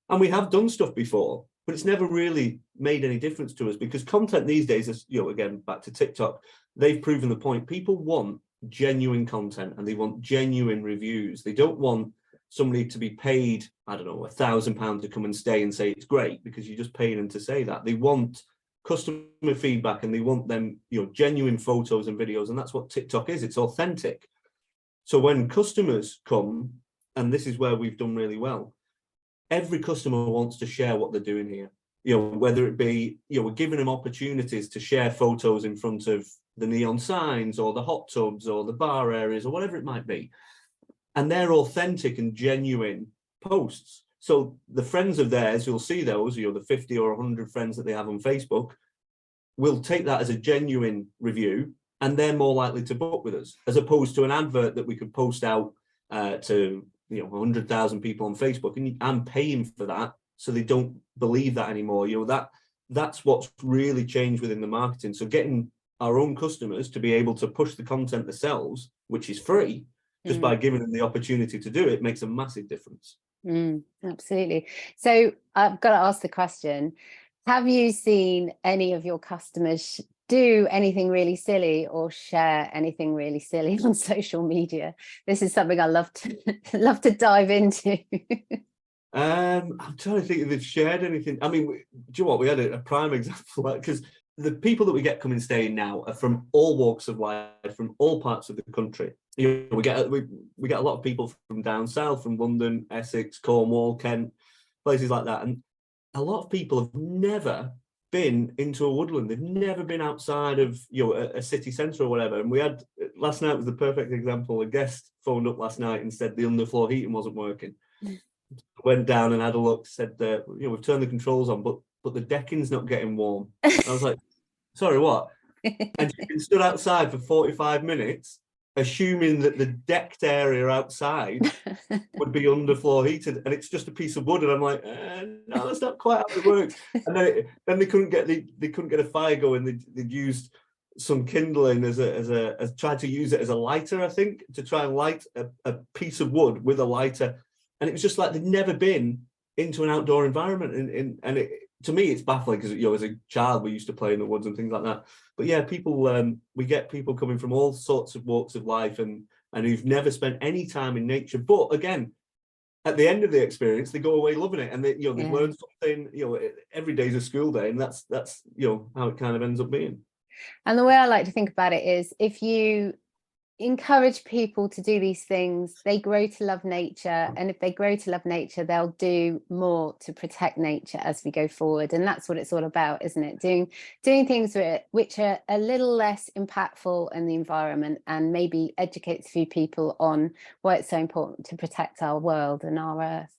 And we have done stuff before, but it's never really made any difference to us, because content these days is, again, back to TikTok, they've proven the point. People want genuine content and they want genuine reviews. They don't want somebody to be paid, I don't know, £1,000 to come and stay and say it's great, because you're just paying them to say that. They want customer feedback and they want them, genuine photos and videos. And that's what TikTok is. It's authentic. So when customers come, and this is where we've done really well, every customer wants to share what they're doing here. Whether it be, we're giving them opportunities to share photos in front of the neon signs or the hot tubs or the bar areas or whatever it might be. And they're authentic and genuine posts. So the friends of theirs, you'll see those, the 50 or 100 friends that they have on Facebook, will take that as a genuine review, and they're more likely to book with us, as opposed to an advert that we could post out to 100,000 people on Facebook, and I'm paying for that, so they don't believe that anymore. That's what's really changed within the marketing. So getting our own customers to be able to push the content themselves, which is free, just by giving them the opportunity to do it, makes a massive difference. Absolutely. So I've got to ask the question, have you seen any of your customers do anything really silly or share anything really silly on social media? This is something I love to dive into. I'm trying to think if they've shared anything. I mean, do you know what? We had a prime example, because the people that we get coming staying now are from all walks of life, from all parts of the country. We get a lot of people from down south, from London, Essex, Cornwall, Kent, places like that, and a lot of people have never been into a woodland. They've never been outside of a city centre or whatever. And we had, last night was the perfect example. A guest phoned up last night and said the underfloor heating wasn't working. Went down and had a look, said that we've turned the controls on, but the decking's not getting warm. And I was like, sorry, what? And she'd been stood outside for 45 minutes, assuming that the decked area outside would be underfloor heated, and it's just a piece of wood. And I'm like, no, that's not quite how it works. And then they couldn't get a fire going. They'd used some kindling as tried to use it as a lighter, I think, to try and light a piece of wood with a lighter. And it was just like they'd never been into an outdoor environment. And to me, it's baffling, because as a child we used to play in the woods and things like that. But yeah, people, we get people coming from all sorts of walks of life and who've never spent any time in nature. But again, at the end of the experience, they go away loving it, and they've learned something. Every day's a school day, and that's how it kind of ends up being. And the way I like to think about it is, if you encourage people to do these things, they grow to love nature, and if they grow to love nature, they'll do more to protect nature as we go forward. And that's what it's all about, isn't it? Doing things which are a little less impactful in the environment, and maybe educates a few people on why it's so important to protect our world and our earth.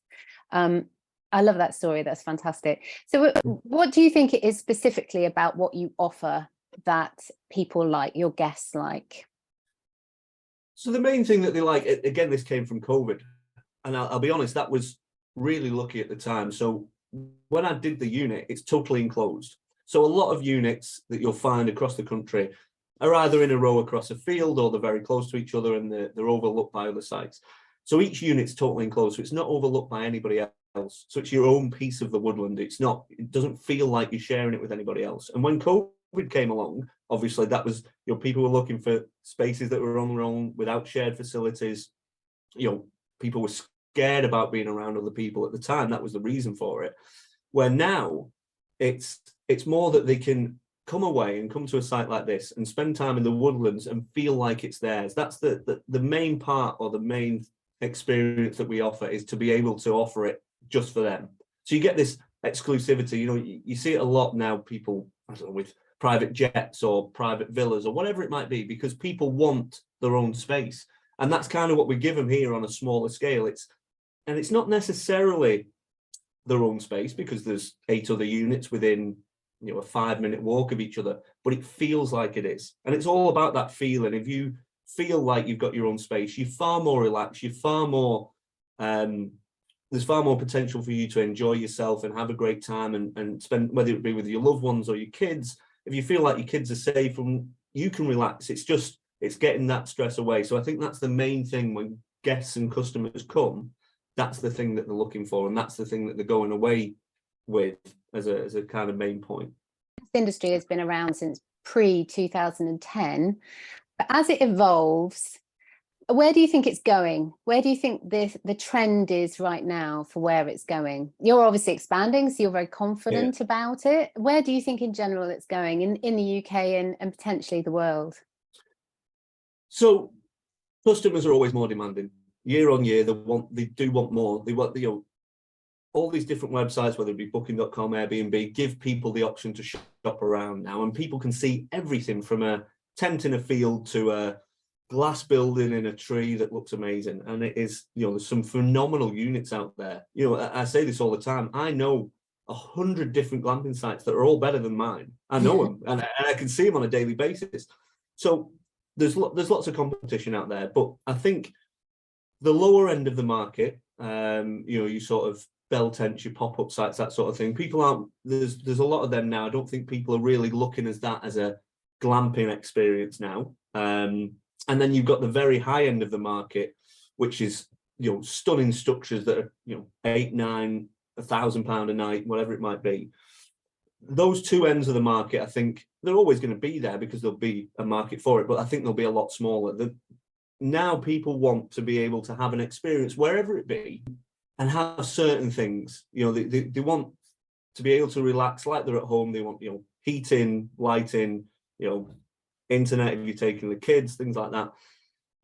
I love that story. That's fantastic. So what do you think it is specifically about what you offer that people like, your guests like? So the main thing that they like, again, this came from COVID, and I'll be honest, that was really lucky at the time. So when I did the unit, it's totally enclosed. So a lot of units that you'll find across the country are either in a row across a field, or they're very close to each other and they're overlooked by other sites. So each unit's totally enclosed, so it's not overlooked by anybody else. So it's your own piece of the woodland. It doesn't feel like you're sharing it with anybody else. And when COVID came along, obviously that was, people were looking for spaces that were on their own without shared facilities. People were scared about being around other people at the time. That was the reason for it. Where now it's more that they can come away and come to a site like this and spend time in the woodlands and feel like it's theirs. That's the main part, or the main experience that we offer, is to be able to offer it just for them. So you get this exclusivity. You see it a lot now, people, I don't know, with private jets or private villas or whatever it might be, because people want their own space. And that's kind of what we give them here on a smaller scale. It's not necessarily their own space, because there's 8 other units within a 5-minute walk of each other, but it feels like it is. And it's all about that feeling. If you feel like you've got your own space, you're far more relaxed, you're far more there's far more potential for you to enjoy yourself and have a great time and spend, whether it be with your loved ones or your kids, if you feel like your kids are safe and you can relax, it's getting that stress away. So I think that's the main thing when guests and customers come. That's the thing that they're looking for, and that's the thing that they're going away with as a kind of main point. This industry has been around since pre-2010, but as it evolves, where do you think it's going? Where do you think the trend is right now for where it's going? You're obviously expanding, so you're very confident about it. Where do you think in general it's going in the UK and potentially the world? So customers are always more demanding. Year on year, they do want more. They want, all these different websites, whether it be booking.com, Airbnb, give people the option to shop around now, and people can see everything from a tent in a field to a glass building in a tree that looks amazing. And it is, there's some phenomenal units out there. I say this all the time. I know 100 different glamping sites that are all better than mine. I know them, and I can see them on a daily basis. So there's lots of competition out there, but I think the lower end of the market, you sort of bell tents, your pop-up sites, that sort of thing. People aren't, there's a lot of them now. I don't think people are really looking as that as a glamping experience now. And then you've got the very high end of the market, which is, stunning structures that are, £8, £9, £1,000 a night, whatever it might be. Those two ends of the market, I think they're always going to be there because there'll be a market for it, but I think they'll be a lot smaller. Now people want to be able to have an experience wherever it be and have certain things. They want to be able to relax like they're at home. They want, heating, lighting, internet if you're taking the kids, things like that.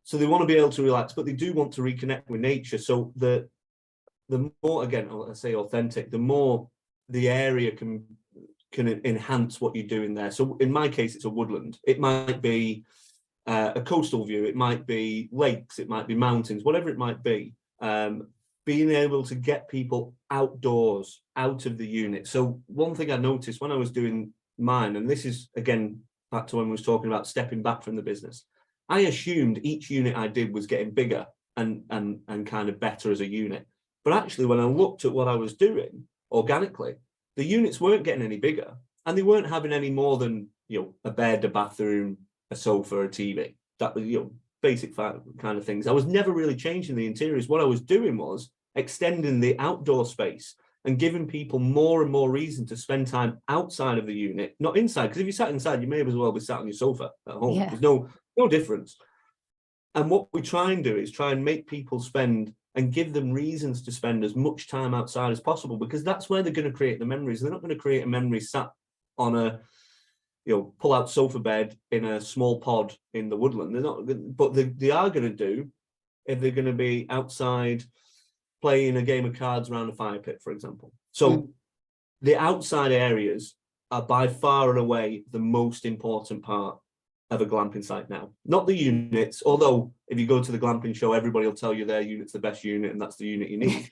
So they want to be able to relax, but they do want to reconnect with nature. So the more, again, I say authentic, the more the area can enhance what you're doing there. So in my case, it's a woodland. It might be a coastal view, it might be lakes, it might be mountains, whatever it might be. Being able to get people outdoors, out of the unit. So one thing I noticed when I was doing mine, and this is again back to when we was talking about stepping back from the business, I assumed each unit I did was getting bigger and kind of better as a unit. But actually, when I looked at what I was doing organically, the units weren't getting any bigger, and they weren't having any more than a bed, a bathroom, a sofa, a TV. That was basic kind of things. I was never really changing the interiors. What I was doing was extending the outdoor space and giving people more and more reason to spend time outside of the unit, not inside. Because if you sat inside, you may as well be sat on your sofa at home. Yeah. There's no difference. And what we try and do is try and make people spend and give them reasons to spend as much time outside as possible, because that's where they're going to create the memories. They're not going to create a memory sat on a pull-out sofa bed in a small pod in the woodland. They're not, but they are going to do if they're going to be outside playing a game of cards around a fire pit, for example. So the outside areas are by far and away the most important part of a glamping site now. Not the units, although if you go to the glamping show, everybody will tell you their unit's the best unit and that's the unit you need.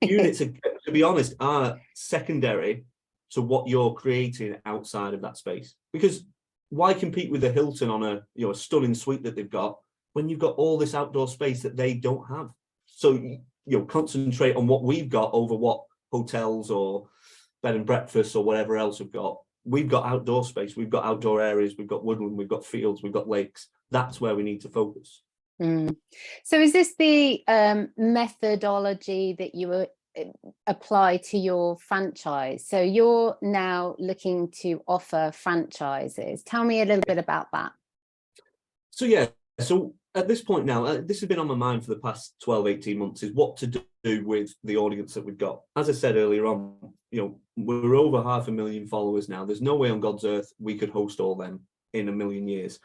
Units, to be honest, are secondary to what you're creating outside of that space. Because why compete with the Hilton on a stunning suite that they've got when you've got all this outdoor space that they don't have? So concentrate on what we've got over what hotels or bed and breakfasts or whatever else have got. We've got outdoor space, we've got outdoor areas, we've got woodland, we've got fields, we've got lakes. That's where we need to focus. So is this the methodology that you apply to your franchise? So you're now looking to offer franchises. Tell me a little bit about that. So at this point now, this has been on my mind for the past 12, 18 months, is what to do with the audience that we've got. As I said earlier on, we're over 500,000 followers now. There's no way on God's earth we could host all them in a million years.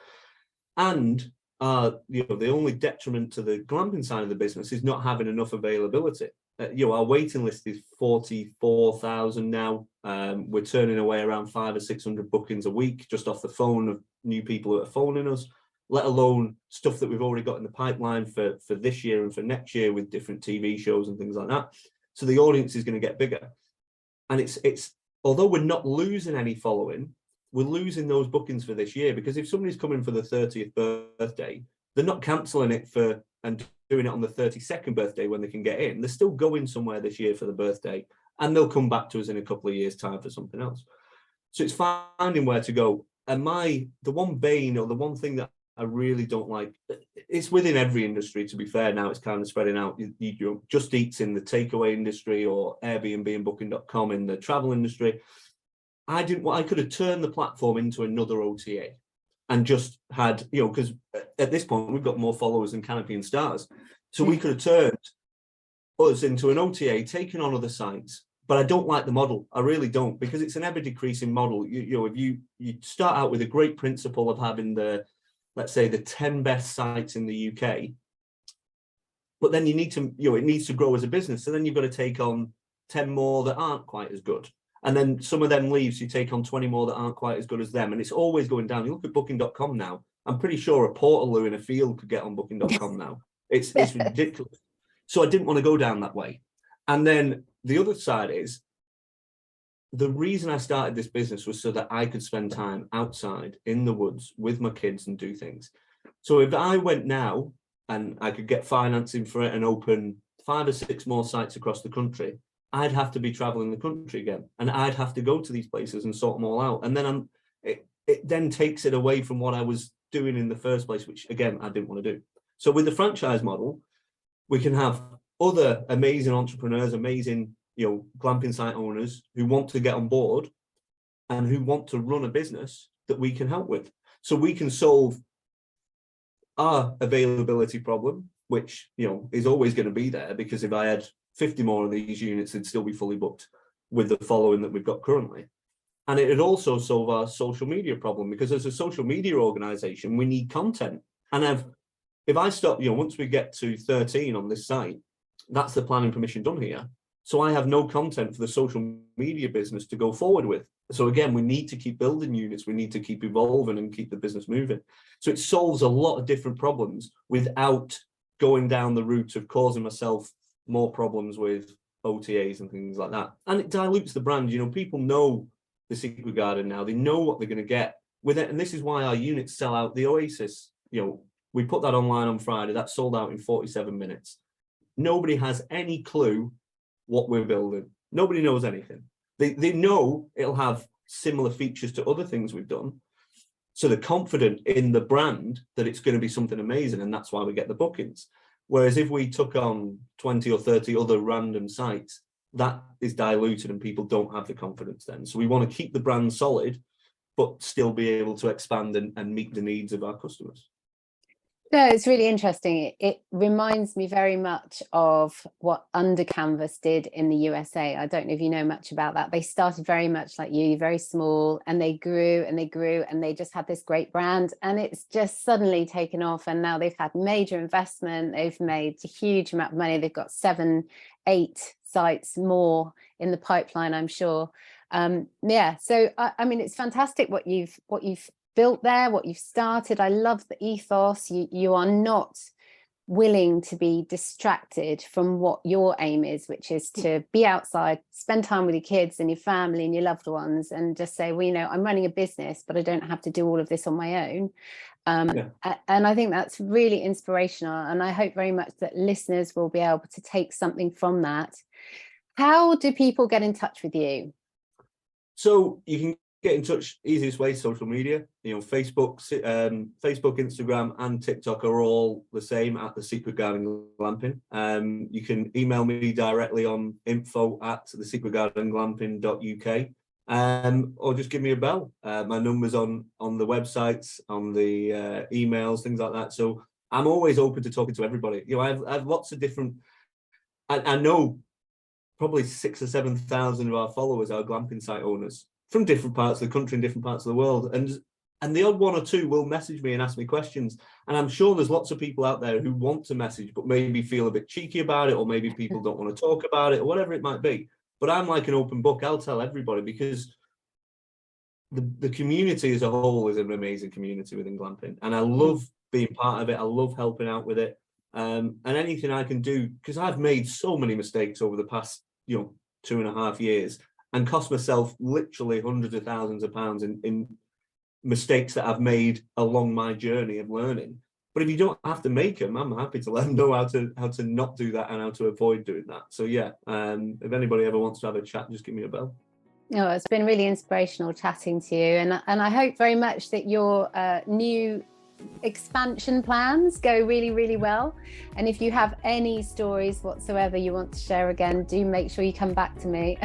And the only detriment to the glamping side of the business is not having enough availability. Our waiting list is 44,000 now. We're turning away around 500 or 600 bookings a week just off the phone of new people that are phoning us, let alone stuff that we've already got in the pipeline for this year and for next year with different TV shows and things like that. So the audience is going to get bigger. And it's although we're not losing any following, we're losing those bookings for this year, because if somebody's coming for the 30th birthday, they're not cancelling it and doing it on the 32nd birthday when they can get in. They're still going somewhere this year for the birthday, and they'll come back to us in a couple of years' time for something else. So it's finding where to go. And the one bane, or the one thing that I really don't like, it's within every industry, to be fair. Now it's kind of spreading out. Just Eat's in the takeaway industry, or Airbnb and Booking.com in the travel industry. I could have turned the platform into another OTA and just had, because at this point we've got more followers than Canopy and Stars. So we could have turned us into an OTA, taken on other sites. But I don't like the model. I really don't, because it's an ever decreasing model. If you start out with a great principle of having let's say the 10 best sites in the UK, but then you need to, it needs to grow as a business. So then you've got to take on 10 more that aren't quite as good. And then some of them leave, so you take on 20 more that aren't quite as good as them. And it's always going down. You look at Booking.com now, I'm pretty sure a Portaloo in a field could get on Booking.com now. It's ridiculous. So I didn't want to go down that way. And then the other side is, the reason I started this business was so that I could spend time outside in the woods with my kids and do things. So if I went now and I could get financing for it and open 5 or 6 more sites across the country, I'd have to be traveling the country again, and I'd have to go to these places and sort them all out. And then it then takes it away from what I was doing in the first place, which again, I didn't want to do. So with the franchise model, we can have other amazing entrepreneurs, amazing, glamping site owners who want to get on board and who want to run a business that we can help with. So we can solve our availability problem, which, is always going to be there, because if I had 50 more of these units, they'd still be fully booked with the following that we've got currently. And it'd also solve our social media problem, because as a social media organization, we need content. And if I stop, once we get to 13 on this site, that's the planning permission done here. So I have no content for the social media business to go forward with. So again, we need to keep building units. We need to keep evolving and keep the business moving. So it solves a lot of different problems without going down the route of causing myself more problems with OTAs and things like that. And it dilutes the brand. People know the Secret Garden now. They know what they're going to get with it. And this is why our units sell out. The Oasis, we put that online on Friday. That sold out in 47 minutes. Nobody has any clue what we're building. Nobody knows anything. They know it'll have similar features to other things we've done. So they're confident in the brand that it's going to be something amazing, and that's why we get the bookings. Whereas if we took on 20 or 30 other random sites, that is diluted and people don't have the confidence then. So we want to keep the brand solid, but still be able to expand and meet the needs of our customers. No, it's really interesting. It reminds me very much of what Under Canvas did in the USA. I don't know if you know much about that. They started very much like you, very small, and they grew and they grew, and they just had this great brand, and it's just suddenly taken off. And now they've had major investment. They've made a huge amount of money. They've got 7, 8 sites more in the pipeline, I'm sure. Yeah, so I mean, it's fantastic what you've built there, what you've started. I love the ethos. You are not willing to be distracted from what your aim is, which is to be outside, spend time with your kids and your family and your loved ones, and just say, well, I'm running a business, but I don't have to do all of this on my own. And I think that's really inspirational, and I hope very much that listeners will be able to take something from that. How do people get in touch with you? So you can get in touch, easiest way, social media. Facebook, Instagram and TikTok are all the same, at the Secret Garden Glamping. You can email me directly on info@thesecretgardenglamping.uk, or just give me a bell. My number's on the websites, on the emails, things like that. So I'm always open to talking to everybody. I have lots of different, I know probably 6,000 or 7,000 of our followers are glamping site owners from different parts of the country and different parts of the world. And the odd one or two will message me and ask me questions. And I'm sure there's lots of people out there who want to message, but maybe feel a bit cheeky about it, or maybe people don't want to talk about it, or whatever it might be. But I'm like an open book. I'll tell everybody, because the community as a whole is an amazing community within glamping. And I love being part of it. I love helping out with it. And anything I can do, because I've made so many mistakes over the past, 2.5 years, and cost myself literally hundreds of thousands of pounds in mistakes that I've made along my journey of learning. But if you don't have to make them, I'm happy to let them know how to not do that and how to avoid doing that. So yeah, if anybody ever wants to have a chat, just give me a bell. Oh, it's been really inspirational chatting to you, and I hope very much that your new expansion plans go really, really well. And if you have any stories whatsoever you want to share again, do make sure you come back to me.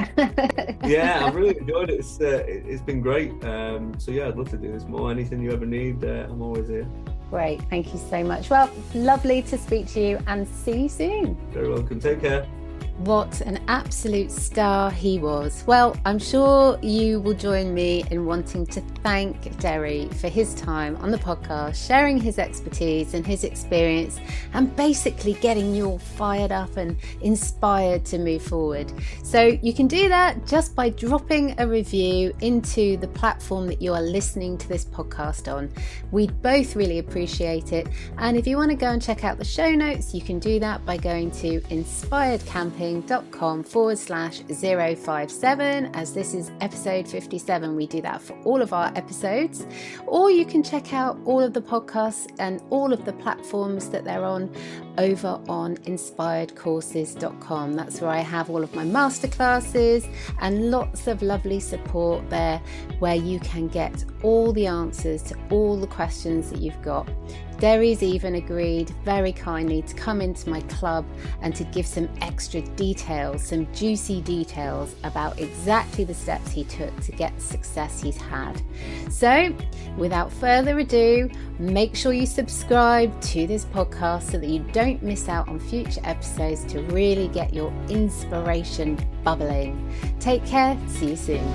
Yeah, I've really enjoyed it. It's been great. So yeah, I'd love to do this more. Anything you ever need, I'm always here. Great, thank you so much. Well, lovely to speak to you, and see you soon. Very welcome. Take care. What an absolute star he was. Well, I'm sure you will join me in wanting to thank Derry for his time on the podcast, sharing his expertise and his experience, and basically getting you all fired up and inspired to move forward. So you can do that just by dropping a review into the platform that you are listening to this podcast on. We'd both really appreciate it. And if you want to go and check out the show notes, you can do that by going to inspiredcamping.com/057, as this is episode 57. We do that for all of our episodes. Or you can check out all of the podcasts and all of the platforms that they're on over on inspiredcourses.com. That's where I have all of my masterclasses and lots of lovely support there, where you can get all the answers to all the questions that you've got. Derry's even agreed very kindly to come into my club and to give some extra details, some juicy details about exactly the steps he took to get the success he's had. So, without further ado, make sure you subscribe to this podcast so that you don't miss out on future episodes to really get your inspiration bubbling. Take care, see you soon.